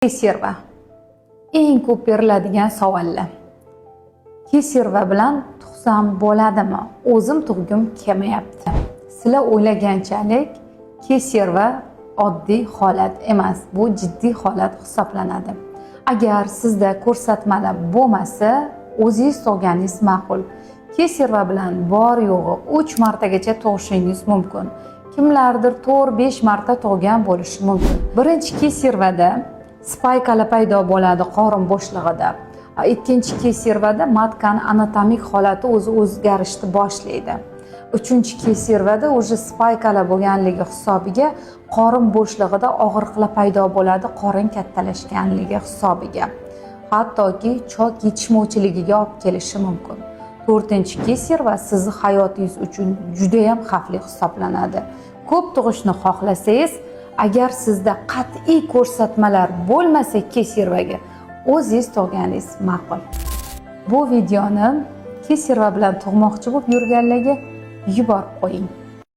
Kesirva. Eng ko'p beriladigan savollar. Kesirva bilan tug'sam bo'ladimi? O'zim tug'gim kelmayapti. Sizlar o'ylaganchalik kesirva oddiy holat emas. Bu jiddiy holat hisoblanadi. Agar sizda ko'rsatmalar bo'lmasa, o'zingiz tug'ganingiz ma'qul. Kesirva bilan bor yo'g'i 3 martagacha tug'ishingiz mumkin. Kimlardir 4-5 marta tug'gan bo'lishi mumkin. Birinchi kesirvada spaykalar paydo bo'ladi qorin bo'shlig'ida. Ikkinchi kesirvada matkani anatomik holati o'zgarishni boshlaydi. Uchinchi kesirvada o'sha spaykalar bo'lganligi hisobiga qorin bo'shlig'ida og'riqlar paydo bo'ladi, qorin kattalashganligi hisobiga. Hattoki chok yetishmovchiligiga olib kelishi mumkin. To'rtinchi kesirva sizni hayotingiz uchun juda ham xavfli hisoblanadi. Ko'p tug'ishni xohlasangiz, agar sizda qat'iy ko'rsatmalar bo'lmasa kesirvaga, o'zingiz tug'ganingiz ma'qul. Bu videoni kesirva bilan tug'moqchi bo'lib yurganlarga yuborib qo'ying.